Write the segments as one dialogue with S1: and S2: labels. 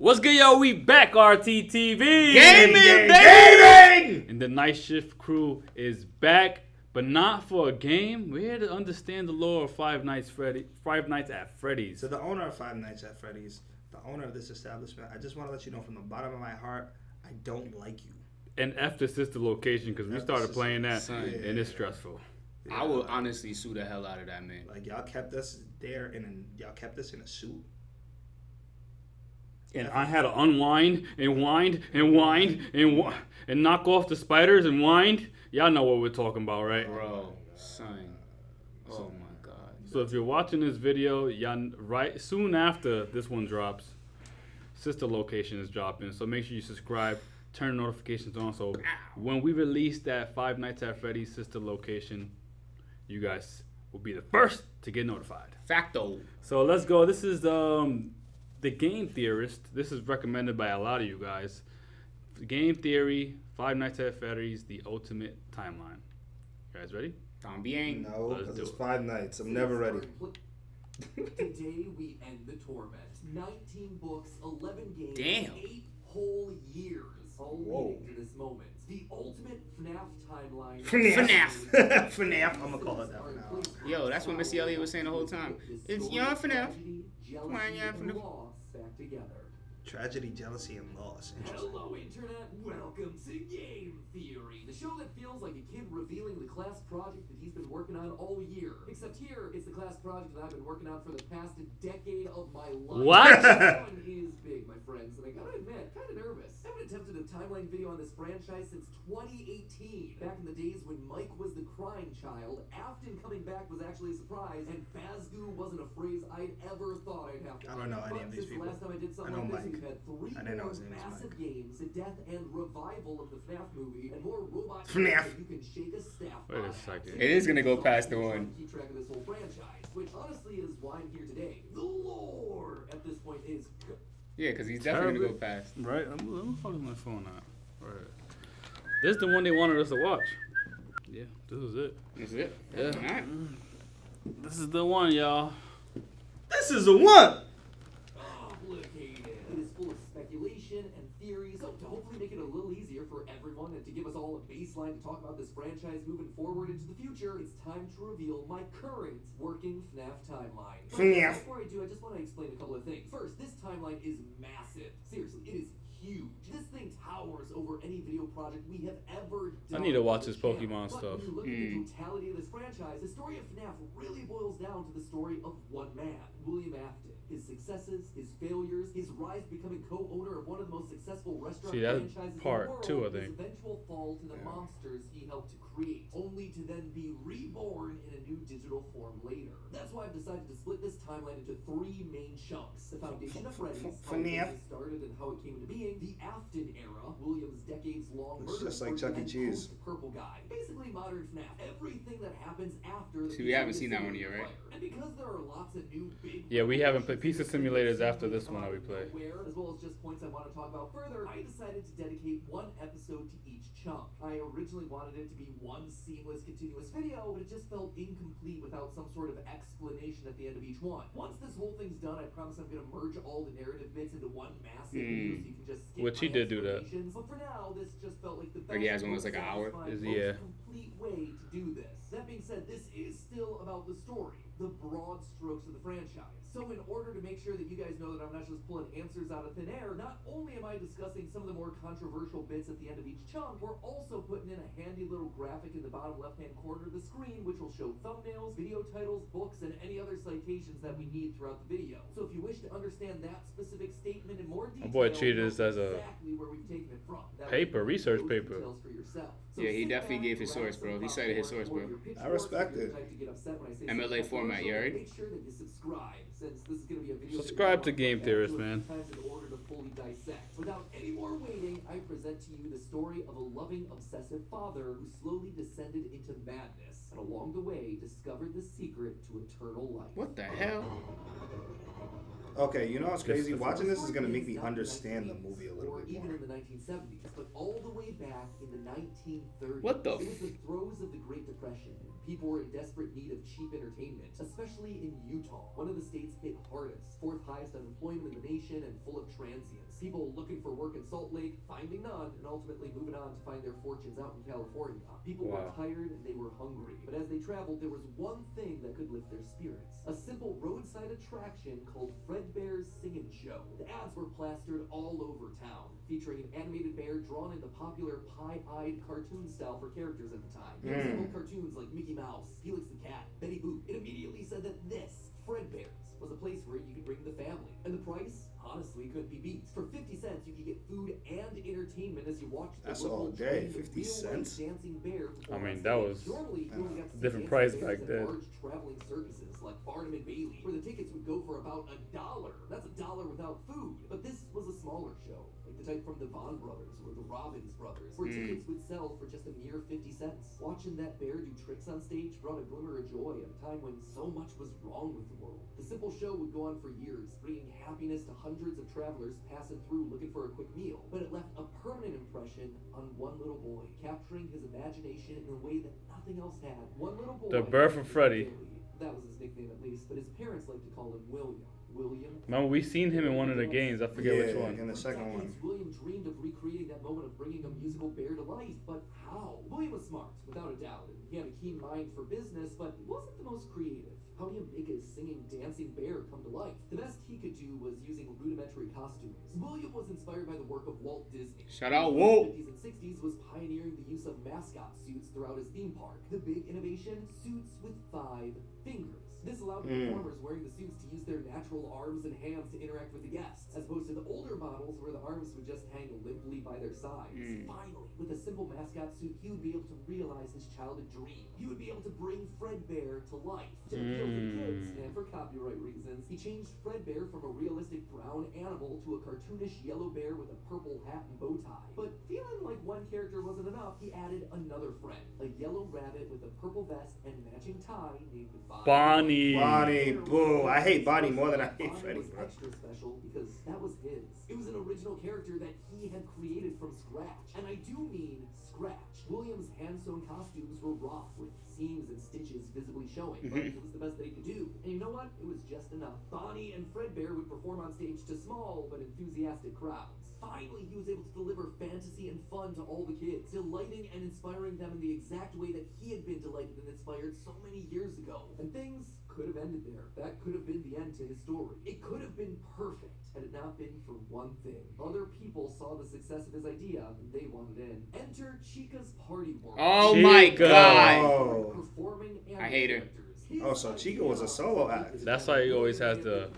S1: What's good, yo? We back, RTTV.
S2: Gaming, baby!
S1: And the night shift crew is back, but not for a game. We're here to understand the lore of Five Nights at Freddy's.
S2: So the owner of Five Nights at Freddy's, the owner of this establishment, I just want to let you know from the bottom of my heart, I don't like you.
S1: And F the sister location, because we started playing that, and it's stressful.
S3: I will honestly sue the hell out of that man.
S2: Like, y'all kept us there, and y'all kept us in a suit.
S1: And I had to unwind and wind and wind and knock off the spiders and wind. Y'all know what we're talking about, right?
S3: Bro, son. Oh my God.
S1: So if you're watching this video, y'all right soon after this one drops, sister location is dropping. So make sure you subscribe, turn notifications on. So when we release that Five Nights at Freddy's sister location, you guys will be the first to get notified.
S3: Facto.
S1: So let's go. This is the Game Theorist. This is recommended by a lot of you guys. Game Theory, Five Nights at Freddy's, the ultimate timeline. You guys ready?
S3: Bien.
S2: No, because it's 5 nights. I'm never ready.
S4: Today we end the torment. 19 books, 11 games,
S3: Damn.
S4: 8 whole years. All leading to this moment. The ultimate FNAF timeline.
S3: FNAF.
S2: FNAF. I'm going to call it that now.
S3: Yo, that's what Missy Elliott was saying the whole time. It's young FNAF.
S4: Come
S3: on, young FNAF.
S4: Back together.
S2: Tragedy, jealousy, and loss.
S4: Hello, Internet. Welcome to Game Theory, the show that feels like a kid revealing the class project that he's been working on all year. Except here, it's the class project that I've been working on for the past decade of my life.
S1: What?
S4: This one is big, my friends, and I gotta admit, kind of nervous. I haven't attempted a timeline video on this franchise since 2018. Back in the days when Mike was the crying child, Afton coming back was actually a surprise, and Fazgoo wasn't a phrase I'd ever thought I'd have to.
S2: I don't know any of these people.
S4: Last time I did something
S2: I know
S4: like this,
S2: Mike.
S4: we've had 3
S2: I didn't know
S4: more
S2: his name was
S4: massive
S2: Mike.
S4: games, the death and revival of the FNAF movie, and more robots
S2: FNAF.
S4: that you can shake a staff
S1: Wait a
S4: by.
S1: second.
S3: It is gonna go past the one.
S4: Keep track of this whole franchise, which honestly is why I'm here today. The lore at this point is
S3: Yeah, because he's definitely gonna go past.
S1: Right? Let me focus my phone out. Right. This is the one they wanted us to watch. Yeah, this is it.
S3: Is it?
S1: Yeah.
S3: All right.
S1: This is the one, y'all.
S2: This is the one!
S4: complicated. It is full of speculation and theories, so to hopefully make it a little easier for everyone and to give us all a baseline to talk about this franchise moving forward into the future, it's time to reveal my current working FNAF timeline.
S2: FNAF.
S4: Before I do, I just want to explain a couple of things. First, this timeline is massive. Seriously, it is huge. This thing towers over any video project we have ever done.
S1: I need to watch
S4: on
S1: this
S4: the channel.
S1: Pokemon
S4: But
S1: stuff.
S4: when you look at the totality of this franchise, the story of FNAF really boils down to the story of one man, William Afton. His successes, his failures, his rise becoming co-owner of one of the most successful restaurant
S1: See, that's
S4: franchises
S1: part
S4: in the world,
S1: two, I
S4: his
S1: think.
S4: eventual fall to the monsters he helped to create, only to then be reborn in a new digital form later. That's why I've decided to split this timeline into 3 main chunks. The foundation of Freddy's, how
S2: FNAF.
S4: it started and how it came into being, the Afton era, William's decades-long
S2: It's
S4: murder
S2: just like
S4: spree,
S2: Chuck E.
S4: and
S2: Cheese.
S4: post-Purple Guy. Basically modern FNAF. Everything that happens after the
S3: See, we haven't seen that one yet, right?
S4: And because there are lots of new big
S1: Yeah, we haven't played Pizza Simulators after this one that we played.
S4: As well as just points I want to talk about further, I decided to dedicate 1 episode to each chunk. I originally wanted it to be one seamless, continuous video, but it just felt incomplete without some sort of explanation at the end of each one. Once this whole thing's done, I promise I'm going to merge all the narrative bits into one massive video so you can just skip
S1: Which he
S4: my
S1: did do that.
S4: explanations. But for now, this just felt like the best,
S3: Like he has one that's like an hour?
S4: most
S1: Yeah.
S4: complete way to do this. That being said, this is still about the story, the broad strokes of the franchise. So in order to make sure that you guys know that I'm not just pulling answers out of thin air, not only am I discussing some of the more controversial bits at the end of each chunk, we're also putting in a handy little graphic in the bottom left-hand corner of the screen, which will show thumbnails, video titles, books, and any other citations that we need throughout the video. So if you wish to understand that specific statement in more detail,
S1: boy treated
S4: you'll
S1: this as
S4: know
S1: a
S4: exactly where we've taken it from. That
S1: paper,
S4: way you can
S1: research
S4: get those
S1: paper.
S4: details for yourself. So
S3: Yeah, he
S4: sit
S3: definitely
S4: back,
S3: gave his
S4: grab
S3: source, bro.
S4: some
S3: He cited his
S4: popcorn,
S3: source, bro.
S4: or your pitchfork
S2: I respect
S4: if you're
S2: it.
S4: the type to get upset when I say
S3: MLA
S4: something
S3: format, you
S4: controversial.
S3: heard?
S4: Make sure that you subscribe, since this is going to be a video.
S1: Subscribe
S4: that
S1: to
S4: you
S1: Game
S4: want
S1: Theorist,
S4: to
S1: man.
S4: times in order to fully dissect. Without any more waiting, I present to you the story of a loving, obsessive father who slowly descended into madness, and along the way discovered the secret to eternal life.
S3: What the hell?
S2: Okay, you know what's crazy?
S1: Just-
S2: Watching this is gonna make me understand the movie a little
S4: or
S2: bit
S4: even
S2: more.
S4: in the 1970s, but all the way back in the 1930s.
S3: What the
S4: It was the throes of the Great Depression. People were in desperate need of cheap entertainment, especially in Utah, one of the states hit hardest, fourth highest unemployment in the nation, and full of transients. People looking for work in Salt Lake, finding none, and ultimately moving on to find their fortunes out in California. People were
S1: Wow.
S4: tired and they were hungry, but as they traveled, there was one thing that could lift their spirits: a simple roadside attraction called Fredbear's Singing Show. The ads were plastered all over town, featuring an animated bear drawn in the popular pie-eyed cartoon style for characters at the time. It resembled cartoons like Mickey Mouse, Felix the Cat, Betty Boop. It immediately said that this, Fredbear's, was a place where you could bring the family. And the price, honestly, couldn't be beat. For 50 cents, you could get food and entertainment as you watched the
S2: That's
S4: local
S2: all day,
S4: trained
S2: 50
S4: real-life
S2: cents?
S4: dancing bear perform
S1: I mean,
S4: on
S1: that
S4: stage.
S1: was
S4: Normally, you only got to see
S1: different
S4: dancing
S1: price
S4: bears
S1: back
S4: at
S1: then.
S4: large traveling circuses like Barnum and Bailey, where the tickets would go for about $1. That's $1 without food. But this was a smaller show, like the type from the Von Brothers or the Robbins Brothers, where tickets would sell for just a mere 50 cents. Watching that bear do tricks on stage brought a glimmer of joy at a time when so much was wrong with the world. The simple show would go on for years, bringing happiness to hundreds of travelers passing through looking for a quick meal. But it left a permanent impression on one little boy, capturing his imagination in a way that nothing else had. One little boy.
S1: The Birth of Freddy.
S4: That was his nickname at least, but his parents liked to call him William. William.
S1: Remember, we seen him in one of the games. I forget which one.
S2: In the second one.
S4: William dreamed of recreating that moment of bringing a musical bear to life, but how? William was smart, without a doubt, and he had a keen mind for business, but he wasn't the most creative. How do you make a singing, dancing bear come to life? The best he could do was using rudimentary costumes. William was inspired by the work of Walt Disney.
S3: Shout out,
S4: In
S3: Walt.
S4: the 50s and 60s was pioneering the use of mascot suits throughout his theme park. The big innovation, suits with 5 fingers. This allowed the performers wearing the suits to use their natural arms and hands to interact with the guests, as opposed to the older models where the arms would just hang limply by their sides. Finally, with a simple mascot suit, he would be able to realize his childhood dream. He would be able to bring Fredbear to life. To appeal to kids, and for copyright reasons, he changed Fredbear from a realistic brown animal to a cartoonish yellow bear with a purple hat and bow tie. But feeling like one character wasn't enough, he added another friend, a yellow rabbit with a purple vest and matching tie named
S1: Bonnie.
S2: Bonnie, boo. I hate Bonnie more than I hate Freddy,
S4: was
S2: bro.
S4: extra special because that was his. It was an original character that he had created from scratch. And I do mean scratch. William's hand-sewn costumes were rough, with seams and stitches visibly showing, but it was the best that he could do. And you know what? It was just enough. Bonnie and Fredbear would perform on stage to small but enthusiastic crowds. Finally, he was able to deliver fantasy and fun to all the kids, delighting and inspiring them in the exact way that he had been delighted and inspired so many years ago. And things could have ended there. That could have been the end to his story. It could have been perfect had it not been for one thing. Other people saw the success of his idea and they wanted in. Enter Chica's Party World.
S3: Oh my
S1: Chica.
S3: god.
S2: Oh.
S4: Performing
S3: I hate her.
S4: characters.
S2: Oh, so Chica was a solo act.
S1: That's why he always has to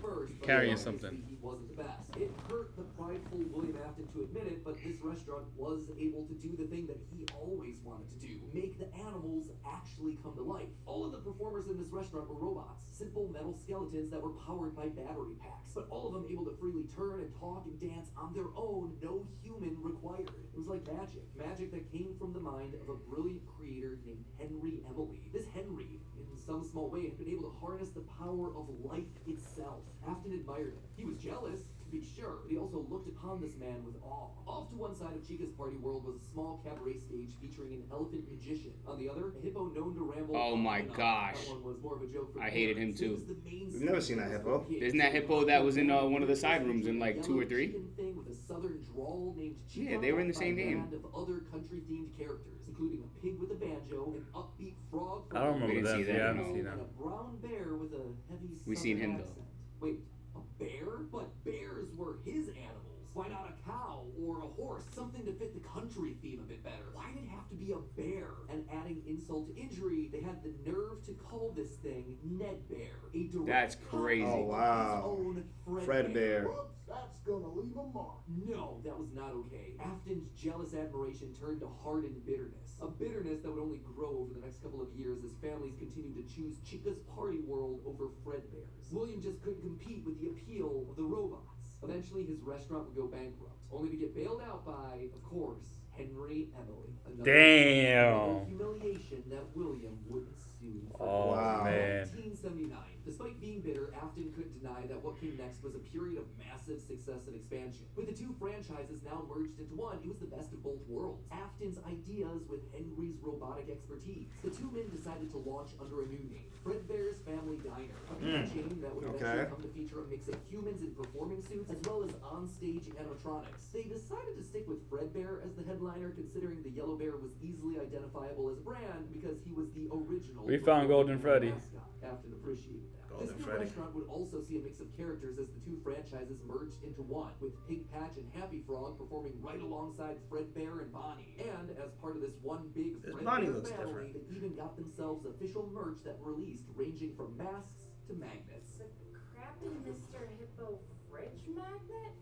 S1: carrying something.
S4: He wasn't the best. It hurt the prideful William Afton to admit it, but this restaurant was able to do the thing that he always wanted to do: make the animals actually come to life. All of the performers in this restaurant were robots, simple metal skeletons that were powered by battery packs, but all of them able to freely turn and talk and dance on their own, no human required. It was like magic, magic that came from the mind of a brilliant creator named Henry Emily. This Henry, in some small way, had been able to harness the power of life itself. Afton admired him. He was jealous, to be sure, but he also looked upon this man with awe. Off to one side of Chica's Party World was a small cabaret stage featuring an elephant magician. On the other, a hippo known to ramble.
S3: Oh my
S4: on and on.
S3: gosh.
S4: That one was more of a joke for
S3: I hated him
S4: parents.
S3: too.
S4: It was the main
S2: We've never seen that hippo.
S3: Isn't that hippo that was in one of the side rooms in like 2 or 3?
S4: Chicken thing with a southern drawl named Chica.
S3: Yeah, they were in the same
S4: by a
S3: game.
S4: band of other country-themed characters, including a pig with a banjo, an upbeat frog.
S1: I don't remember
S3: We didn't
S1: that.
S3: see that,
S1: Yeah, I haven't
S3: no.
S1: seen
S4: And
S1: that.
S4: a brown bear with a heavy
S3: We seen
S4: southern
S3: him, though.
S4: accent. Wait, a bear? But bears were his animals. Why not a cow or a horse? Something to fit the country theme a bit better. Why did it have to be a bear? And adding insult to injury, they had the nerve to call this thing Ned Bear. A direct
S3: That's
S4: copy
S3: crazy.
S2: Oh,
S4: of
S2: wow.
S4: his own
S2: Fredbear.
S5: Whoops, that's gonna leave a mark.
S4: No, that was not okay. Afton's jealous admiration turned to hardened bitterness. A bitterness that would only grow over the next couple of years as families continued to choose Chica's Party World over Fredbear's. William just couldn't compete with the appeal of the robots. Eventually, his restaurant would go bankrupt, only to get bailed out by, of course, Henry Emily.
S1: Damn.
S4: Humiliation that William would ensue for
S1: Oh,
S2: Wow.
S1: man.
S4: 1979. Despite being bitter, Afton couldn't deny that what came next was a period of massive success and expansion. With the two franchises now merged into one, it was the best of both worlds. Afton's ideas with Henry's robotic expertise. The two men decided to launch under a new name, Fredbear's Family Diner, a pizza chain that would eventually come to feature a mix of humans in performing suits as well as on-stage animatronics. They decided to stick with Fredbear as the headliner, considering the yellow bear was easily identifiable as a brand because he was the original.
S1: We found Golden Freddy.
S4: Mascot. Afton appreciated that.
S2: Golden
S4: This new
S2: Freddy.
S4: restaurant would also see a mix of characters as the two franchises merged into one, with Pig Patch and Happy Frog performing right alongside Fredbear and Bonnie. And as part of this one big
S2: This
S4: Fredbear
S2: Bonnie looks
S4: family,
S2: different.
S4: they even got themselves official merch that released, ranging from masks to magnets.
S6: The crappy Mr. Hippo fridge magnet?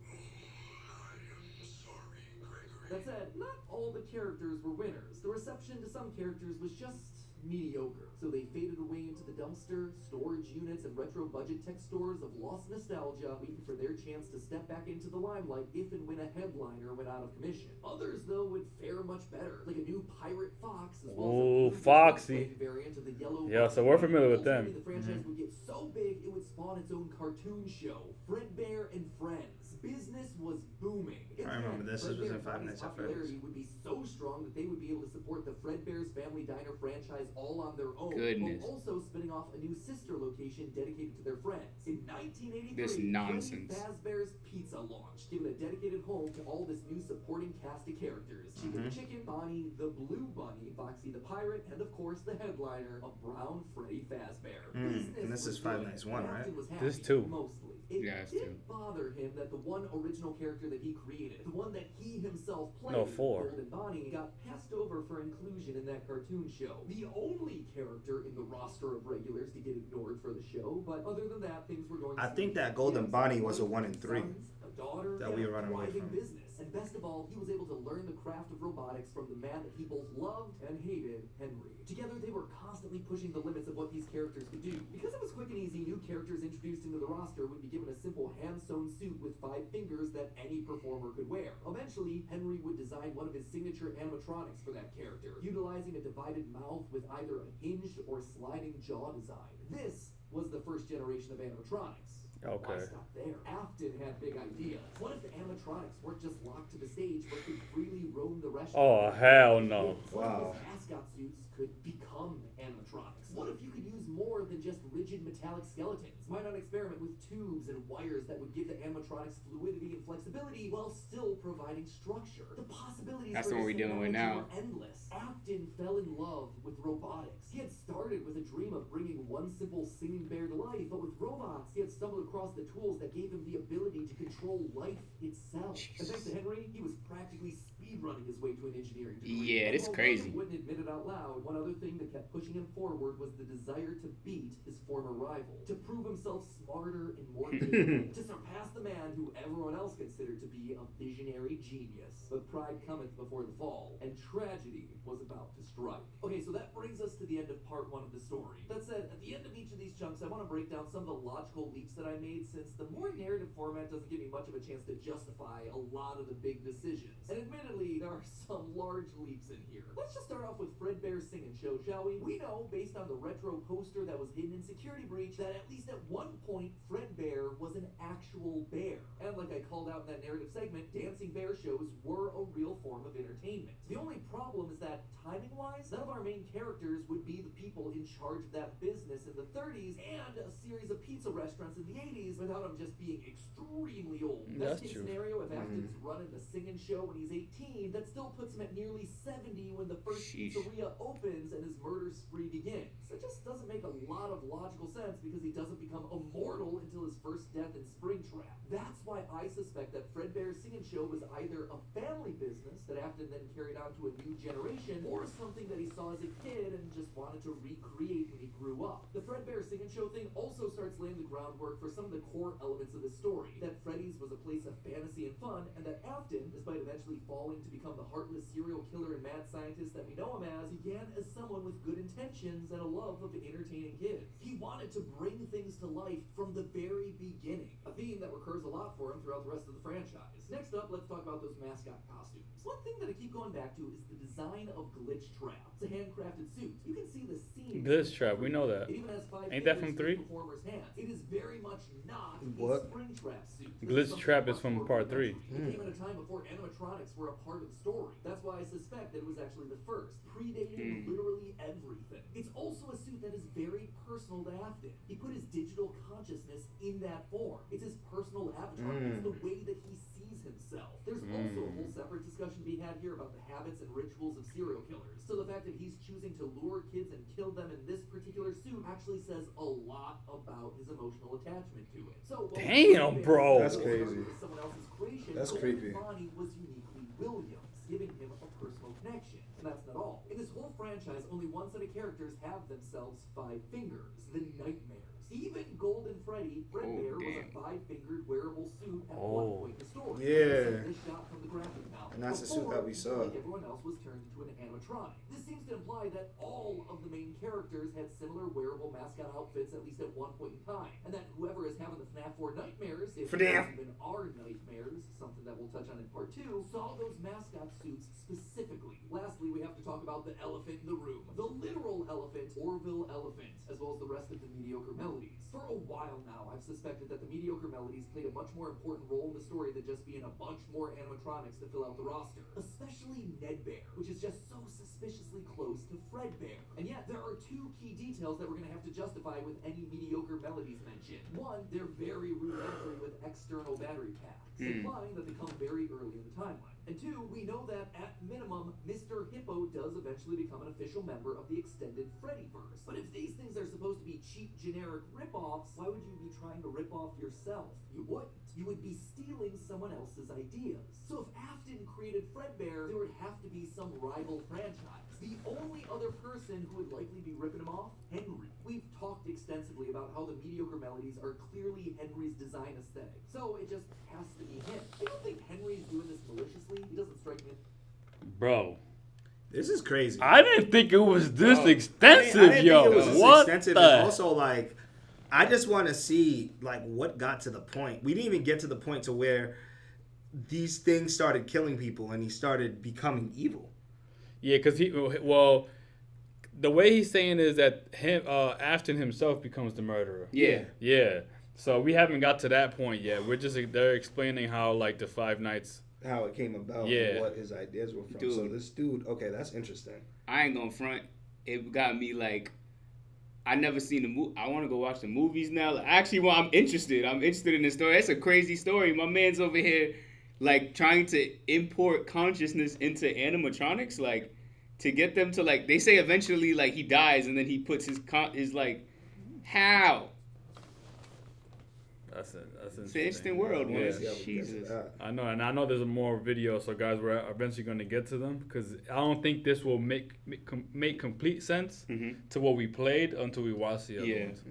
S4: That said, not all the characters were winners. The reception to some characters was just mediocre. So they faded away into the dumpster, storage units, and retro budget tech stores of lost nostalgia, waiting for their chance to step back into the limelight if and when a headliner went out of commission. Others, though, would fare much better, like a new Pirate Fox, as well
S1: Ooh,
S4: as a
S1: Foxy.
S4: variant of the yellow.
S1: Yeah, so we're familiar with them.
S4: Ultimately, the franchise would get so big it would spawn its own cartoon show, Fredbear and Friends. Business was booming.
S2: I remember this. This was in
S4: Fredbear
S2: Five Nights at Freddy's.
S4: popularity would be so strong that they would be able to support the Fredbear's Family Diner franchise all on their own.
S3: Goodness.
S4: While also spinning off a new sister location dedicated to their friends. In 1983,
S3: This nonsense.
S4: Freddy Fazbear's Pizza launched, giving a dedicated home to all this new supporting cast of characters. Chica the Chicken, Bonnie the Blue Bunny, Foxy the Pirate, and of course the headliner, a brown Freddy Fazbear.
S2: And this is Five Nights 1, right?
S1: This too.
S4: Mostly. It
S3: Yeah, it's
S4: did bother him that the one original character that he created, the one that he himself played,
S1: No, 4.
S4: Golden Bonnie, got passed over for inclusion in that cartoon show. The only character in the roster of regulars to get ignored for the show, but other than that, things were going.
S2: I think that Golden Bonnie was a 1 in 3
S4: a daughter,
S2: that
S4: and
S2: we
S4: a
S2: were running away
S4: thriving
S2: from.
S4: business. And best of all, he was able to learn the craft of robotics from the man that he both loved and hated, Henry. Together, they were constantly pushing the limits of what these characters could do. Because it was quick and easy, new characters introduced into the roster would be given a simple hand-sewn suit with 5 fingers that any performer could wear. Eventually, Henry would design one of his signature animatronics for that character, utilizing a divided mouth with either a hinged or sliding jaw design. This was the first generation of animatronics.
S1: Okay.
S4: Why stop there? Afton had big ideas. What if the animatronics weren't just locked to the stage, but could freely roam the restaurant?
S1: Oh, hell no.
S4: What
S2: Wow.
S4: if his mascot suits could become animatronics? What if you could use more than just rigid metallic skeletons? Why not experiment with tubes and wires that would give the animatronics fluidity and flexibility while still providing structure? The possibilities
S3: That's
S4: for
S3: what
S4: this
S3: we're dealing with
S4: technology
S3: now.
S4: were endless. Afton fell in love with robotics. He had started with a dream of bringing one simple singing bear to life, but with robots, he had stumbled across the tools that gave him the ability to control life itself. And thanks to Henry, he was practically speedrunning his way to an engineering degree.
S3: Yeah,
S4: And
S3: this
S4: while
S3: crazy.
S4: He wouldn't admit it out loud, one other thing that kept pushing him forward was the desire to beat his former rival, to prove himself smarter and more capable, to surpass the man who everyone else considered to be a visionary genius. But pride cometh before the fall, and tragedy was about to strike. Okay, so that brings us to the end of part 1 of the story. That said, at the end of each of these chunks, I want to break down some of the logical leaps that I made, since the more narrative format doesn't give me much of a chance to justify a lot of the big decisions. And admittedly, there are some large leaps in here. Let's just start off with Fredbear's Sing and Show, shall we? We know, based on the retro poster that was hidden in Security Breach, that at least at one point, Fredbear was an actual bear. And like I called out in that narrative segment, dancing bear shows were a real form of entertainment. The only problem is that, timing-wise, none of our main characters would be the people in charge of that business in the 30s and a series of pizza restaurants in the 80s without them just being extremely old.
S1: That's
S4: Best case
S1: true.
S4: scenario, if Afton's running the singing show when he's 18, that still puts him at nearly 70 when the first
S3: Sheesh.
S4: pizzeria opens and his murder spree begins. It just doesn't make a lot of logical sense because he doesn't become immortal until his first death in Springtrap. That's why I suspect that Fredbear's Singing Show was either a family business that Afton then carried on to a new generation, or something that he saw as a kid and just wanted to recreate when he grew up. The Fredbear Singing Show thing also starts laying the groundwork for some of the core elements of the story. That Freddy's was a place of fantasy and fun, and that Afton, despite eventually falling to become the heartless serial killer and mad scientist that we know him as, began as someone with good intentions and a love of entertaining kids. He wanted to bring things to life from the very beginning, a theme that recurs a lot for him throughout the rest of the franchise. Next Next up, let's talk about those mascot costumes. One thing that I keep going back to is the design of Glitch Trap. It's a handcrafted suit. You can see the seams.
S1: Glitch Trap, we know that.
S4: It even has 5
S1: Ain't that from
S4: fingers
S1: 3?
S4: in the performer's hands. It is very much not
S2: What?
S4: a spring trap suit.
S1: Glitch Trap is from part 3.
S4: It came at a time before animatronics were a part of the story. That's why I suspect that it was actually the first, predating literally everything. It's also a suit that is very personal to Afton. He put his digital consciousness in that form. It's his personal avatar. It's the way that he sees himself. There's also a whole separate discussion to be had here about the habits and rituals of serial killers. So the fact that he's choosing to lure kids and kill them in this particular suit actually says a lot about his emotional attachment to it. So
S1: Damn, bro.
S2: That's crazy.
S4: Someone else's creation,
S2: That's
S4: Golden
S2: creepy.
S4: Bonnie was uniquely Williams, giving him a personal connection. And that's not all. In this whole franchise, only one set of characters have themselves 5 fingers, the Nightmares. Even Golden Fredbear was a 5-fingered wearable suit at one point in the story.
S2: Yeah.
S4: This shot from the graphic novel.
S2: And that's the suit that we saw.
S4: Like everyone else was turned into an animatronic. This seems to imply that all of the main characters had similar wearable mascot outfits at least at one point in time, and that whoever is having the FNAF 4 nightmares, if
S2: FNAF.
S4: even are nightmares, something that we'll touch on in part 2, saw those mascot suits specifically. Lastly, we have to talk about the elephant in the room. The literal elephant, Orville Elephant, as well as the rest of the mediocre melodies. For a while now, I've suspected that the mediocre melodies played a much more important role in the story than just being a bunch more animatronics to fill out the roster. Especially Nedbear, which is just so suspiciously close to Fredbear. And yet, there are 2 key details that we're going to have to justify with any mediocre melodies mentioned. One, they're very rudimentary with external battery packs, implying that they come very early in the timeline. And 2, we know that at minimum, Mr. Hippo does eventually become an official member of the extended Freddyverse. But if these things are supposed to be cheap, generic rip-offs, why would you be trying to rip off yourself? You wouldn't. You would be stealing someone else's ideas. So if Afton created Fredbear, there would have to be some rival franchise. The only other person who would likely be ripping him off, Henry. We've talked extensively about how the mediocre melodies are clearly Henry's design aesthetic. So it just has to be him. I don't think Henry's doing this maliciously. He doesn't strike me.
S1: Bro.
S2: This is crazy.
S1: I didn't think it was this extensive,
S2: I didn't
S1: yo.
S2: think it was this
S1: What
S2: extensive.
S1: the?
S2: And also, like, I just want to see, like, what got to the point. We didn't even get to the point to where these things started killing people and he started becoming evil.
S1: Yeah, because the way he's saying is that Afton himself becomes the murderer.
S3: Yeah.
S1: Yeah. So we haven't got to that point yet. They're explaining how, like, the 5 nights.
S2: How it came about
S1: Yeah.
S2: and what his ideas were from.
S3: Dude.
S2: So this dude, okay, that's interesting.
S3: I ain't gonna front. It got me like, I never seen the movie. I want to go watch the movies now. Actually, well, I'm interested. I'm interested in the story. It's a crazy story. My man's over here, like, trying to import consciousness into animatronics, like, to get them to, like, they say eventually, like, he dies and then he puts his like, how?
S1: That's
S3: It's an interesting world, man.
S1: Yeah.
S2: Yeah, we'll get to
S3: Jesus.
S2: that.
S1: I know, and I know there's more videos, so guys, we're eventually going to get to them because I don't think this will make complete sense to what we played until we watch the other ones.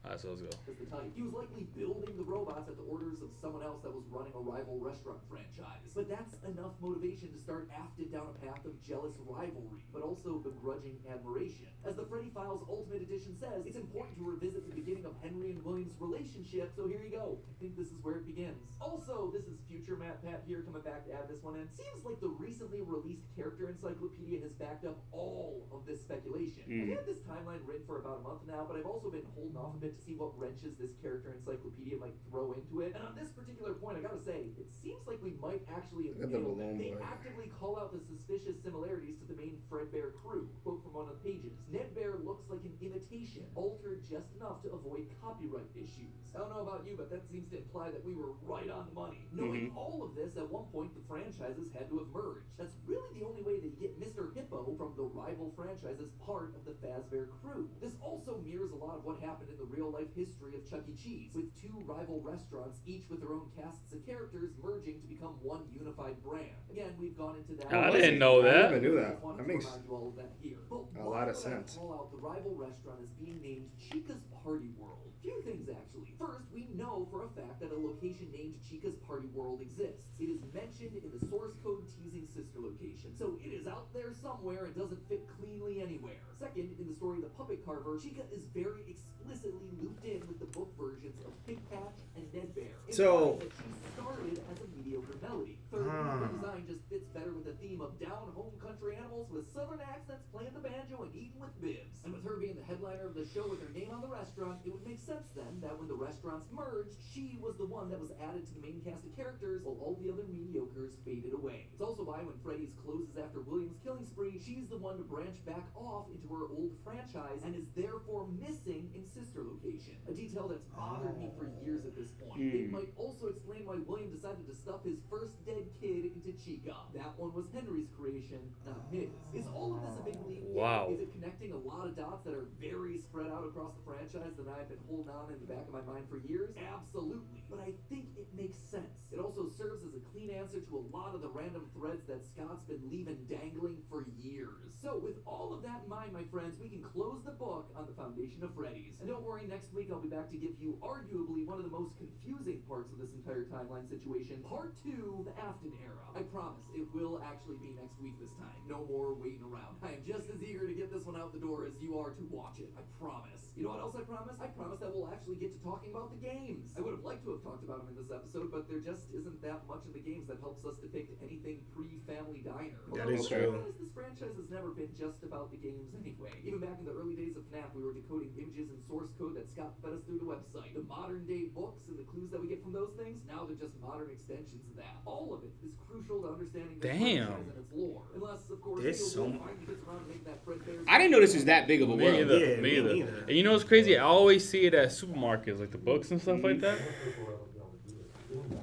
S1: All right, so let's go.
S4: As the type. He was likely building the robots at the orders of someone else that was running a rival restaurant franchise. But that's enough motivation to start Afton down a path of jealous rivalry, but also begrudging admiration. As the Freddy Files Ultimate Edition says, it's important to revisit the beginning of Henry and William's relationship, so here you go. I think this is where it begins. Also, this is future Matt Pat here coming back to add this one in. Seems like the recently released character encyclopedia has backed up all of this speculation. I've had this timeline written for about a month now, but I've also been holding off a bit to see what wrenches this character encyclopedia might throw into it. And on this particular point, I gotta say, it seems like we might actually have
S2: Look at the
S4: nailed it.
S2: balloon
S4: They
S2: boy.
S4: actively call out the suspicious similarities to the main Fredbear crew. Quote from one of the pages: Nedbear looks like an imitation, altered just enough to avoid copyright issues. I don't know about you, but that seems to imply that we were right on the money. Knowing all of this, at one point the franchises had to have merged. That's really the only way that you get Mr. Hippo from the rival franchise as part of the Fazbear crew. This also mirrors a lot of what happened in the real-life history of Chuck E. Cheese, with 2 rival restaurants, each with their own casts of characters, merging to become one unified brand. Again, we've gone into that.
S1: I didn't know
S2: I
S1: that.
S2: never knew that.
S4: Wanted
S2: That
S4: to
S2: makes
S4: remind you all of that here. But
S2: a
S4: why
S2: lot of
S4: would I
S2: sense.
S4: call out the rival restaurant as being named Chica's Party World? Few things, actually. First, we know for a fact that a location named Chica's Party World exists. It is mentioned in the source code teasing sister location, so it is out there somewhere and doesn't fit cleanly anywhere. Second, in the story The Puppet Carver, Chica is very explicitly looped in with the book versions of Pig Patch and Nedbear.
S2: So-
S4: implying that she started as a mediocre melody. The design just fits better with the theme of down-home country animals with southern accents playing the banjo and eating with bibs. And with her being the headliner of the show with her name on the restaurant, it would make sense then that when the restaurants merged, she was the one that was added to the main cast of characters while all the other mediocres faded away. It's also why when Freddy's closes after William's killing spree, she's the one to branch back off into her old franchise and is therefore missing in sister location. A detail that's bothered me for years at this point. It might also explain why William decided to stuff his first dead kid into Chica. That one was Henry's creation, not his. Is all of this a big leap?
S1: Wow.
S4: Is it connecting a lot of dots that are very spread out across the franchise that I've been holding on in the back of my mind for years? Absolutely. But I think it makes sense. It also serves as a clean answer to a lot of the random threads that Scott's been leaving dangling for years. So with all of that in mind, my friends, we can close the book on the foundation of Freddy's. And don't worry, next week I'll be back to give you arguably one of the most confusing parts of this entire timeline situation. Part 2, the Afton era. I promise, it will actually be next week this time. No more waiting around. I am just as eager to get this one out the door as you are to watch it. I promise. You know what else I promise? I promise that we'll actually get to talking about the games. I would have liked to have talked about them in this episode, but there just isn't that much of the games that helps us depict anything pre-Family Diner.
S2: That is true.
S4: This franchise has never been just about the games anyway. Even back in the early days of FNAF, we were decoding images and source code that Scott fed us through the website. The modern day books and the clues that we get from those things, now they're just modern extensions of that. All of it is crucial to understanding the franchise and its lore. Unless, of course,
S2: There's so
S4: finally gets around to making that Fredbear.
S3: I didn't know this was that big of a
S1: Me
S3: world.
S1: either.
S2: Yeah,
S1: me
S2: me
S1: either.
S2: neither.
S1: And you know what's crazy? I always see it at supermarkets, like the books and stuff like that.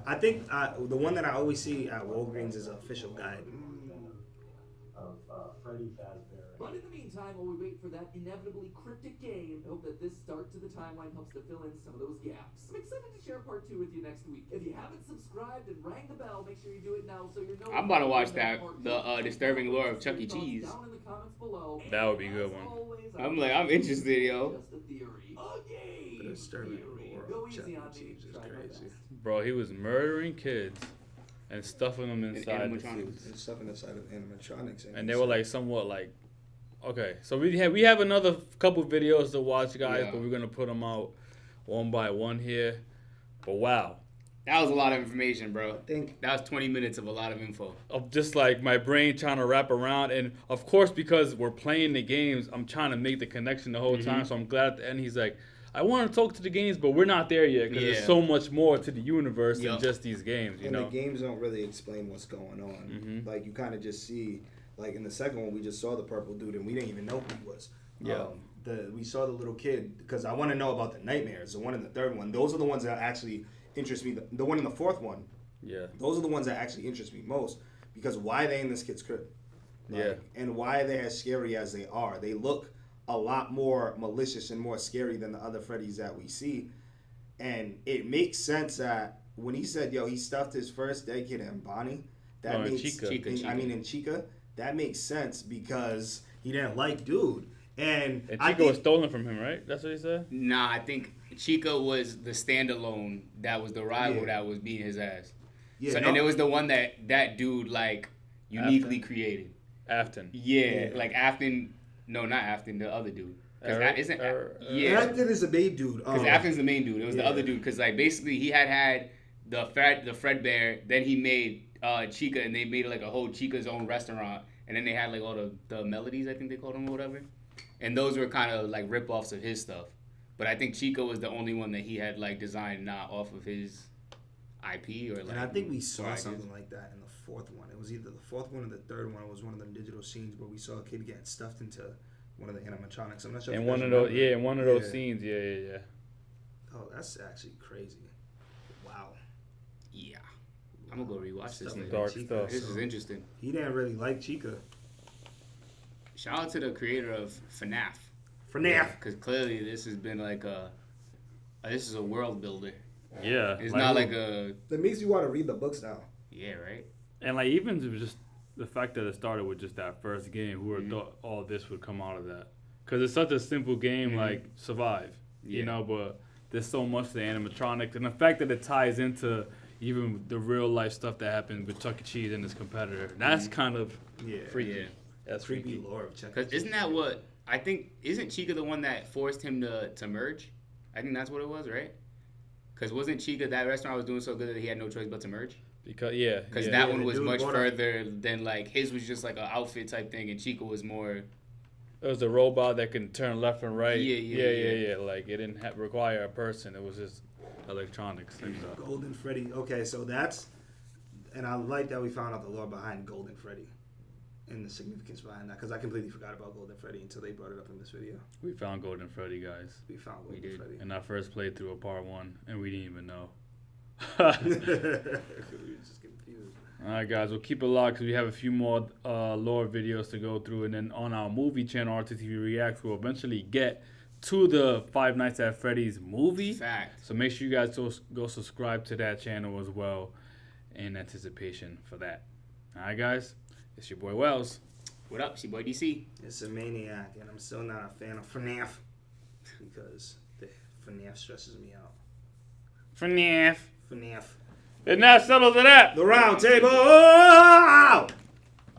S2: I think the one that I always see at Walgreens is an official guide.
S7: Of Freddy Fazbear.
S4: But in the meantime, while we wait for that inevitably cryptic game, I hope that this start to the timeline helps to fill in some of those gaps. I'm excited to share part 2 with you next week. If you haven't subscribed and rang the bell, make sure you do it now so you're notified.
S3: I'm about to watch
S4: when
S3: that,
S4: part
S3: the
S4: 2
S3: disturbing lore of Chuck E. Cheese.
S4: Down in the comments below.
S1: That would be a
S4: And
S1: good
S4: as
S1: one.
S4: always,
S3: I'm like, I'm interested, yo.
S4: Just a theory. A game.
S2: The disturbing
S4: theory.
S2: lore
S4: Go
S2: of Chuck
S4: easy
S2: E.
S4: on me.
S2: Cheese is
S4: Try my
S2: crazy.
S4: best.
S1: Bro, he was murdering kids and stuffing them inside the
S3: animatronics.
S1: suits.
S2: And stuff inside of animatronics.
S1: And they were like somewhat like, okay, so we have another couple videos to watch, guys,
S3: Yeah.
S1: but we're gonna put them out one by one here. But wow,
S3: That was a lot of information, bro.
S2: I think
S3: That was 20 minutes of a lot of info.
S1: of just like my brain trying to wrap around, and of course because we're playing the games, I'm trying to make the connection the whole time. So I'm glad at the end he's like, I want to talk to the games, but we're not there yet because
S3: Yeah.
S1: there's so much more to the universe than
S3: Yup.
S1: just these games, you
S2: and
S1: know.
S2: the games don't really explain what's going on. Like you kind of just see, like in the second one, we just saw the purple dude and we didn't even know who he was.
S1: Yeah.
S2: We saw the little kid because I want to know about the nightmares. The one in the third one, those are the ones that actually interest me. The one in the fourth one,
S1: Yeah.
S2: those are the ones that actually interest me most because why are they in this kid's crib?
S1: Yeah.
S2: And why are they as scary as they are? They look a lot more malicious and more scary than the other Freddys that we see. And it makes sense that when he said, yo, he stuffed his first dead kid in Bonnie, that
S1: No, in
S2: makes
S1: Chica.
S2: in Chica, that makes sense because he didn't like dude. And
S1: And
S2: I
S1: Chica was
S2: think,
S1: stolen from him, right? That's what he said?
S3: Nah, I think Chica was the standalone that was the rival
S2: Yeah.
S3: that was beating his ass.
S2: yeah,
S3: So,
S2: no,
S3: and it was the one that dude, like, uniquely created.
S1: Afton.
S3: Yeah,
S2: Yeah.
S3: like Afton. No, not Afton, the other dude. Because
S1: Eric-
S3: isn't
S1: yeah.
S2: Afton is a main dude.
S3: Because Afton's the main dude. It was the
S2: Yeah.
S3: other dude. Because like basically he had the Fredbear. Then he made Chica, and they made like a whole Chica's own restaurant. And then they had like all the melodies, I think they called them or whatever. And those were kind of like rip-offs of his stuff. But I think Chica was the only one that he had like designed not off of his IP or like.
S2: And I think we saw
S3: ideas.
S2: something like that in the fourth one. It was either the fourth one or the third one. It was one of the digital scenes where we saw a kid getting stuffed into one of the animatronics. I'm not sure. if
S1: In
S2: you
S1: one
S2: guys
S1: of those,
S2: remember.
S1: yeah, in one of those
S2: Yeah.
S1: scenes, yeah.
S2: Oh, that's actually crazy. Wow.
S3: Yeah. I'm gonna go rewatch this.
S2: Stuff
S3: Later.
S1: Dark
S2: Chica,
S1: stuff.
S3: This
S2: so
S3: is interesting.
S2: He didn't really like Chica.
S3: Shout out to the creator of FNAF.
S2: FNAF.
S3: Because clearly this has been like this is a world builder.
S1: Yeah.
S3: It's not like a,
S2: That makes me want to read the books now.
S3: yeah, right?
S1: And like even just the fact that it started with just that first game, who would have thought all this would come out of that? Because it's such a simple game, like Survive, you
S3: Yeah.
S1: know. But there's so much to the animatronics, and the fact that it ties into even the real life stuff that happened with Chuck E. Cheese and his competitor. That's kind of
S2: Yeah.
S1: freaky.
S3: Yeah.
S1: That's
S2: Creepy
S1: freaky.
S2: lore of Chuck.
S3: Because isn't that what, I think, isn't Chica the one that forced him to merge? I think that's what it was, right? Because wasn't Chica, that restaurant was doing so good that he had no choice but to merge?
S1: Because
S3: Because
S1: yeah.
S3: that
S2: Yeah,
S3: one
S2: the
S3: was
S2: dude
S3: much
S2: bought
S3: further than like his was just like an outfit type thing, and Chica was more.
S1: It was a robot that can turn left and right.
S3: Yeah.
S1: Like it didn't require a person. It was just electronics and stuff.
S2: Golden Freddy. Okay, so that's, and I like that we found out the lore behind Golden Freddy and the significance behind that, because I completely forgot about Golden Freddy until they brought it up in this video.
S1: We found Golden Freddy, guys.
S2: We found Golden
S3: did.
S2: Freddy.
S1: In our first playthrough of part 1, and we didn't even know.
S2: We were just confused.
S1: All right, guys, we'll keep it locked because we have a few more lore videos to go through. And then on our movie channel, RTTV Reacts, we'll eventually get to the Five Nights at Freddy's movie.
S3: Fact.
S1: So make sure you guys go subscribe to that channel as well in anticipation for that. All right, guys, it's your boy Wells.
S3: What up? It's your boy DC.
S2: It's a maniac, and I'm still not a fan of FNAF because the FNAF stresses me out.
S1: FNAF.
S2: FNAF.
S1: And that settles it up.
S2: The round table.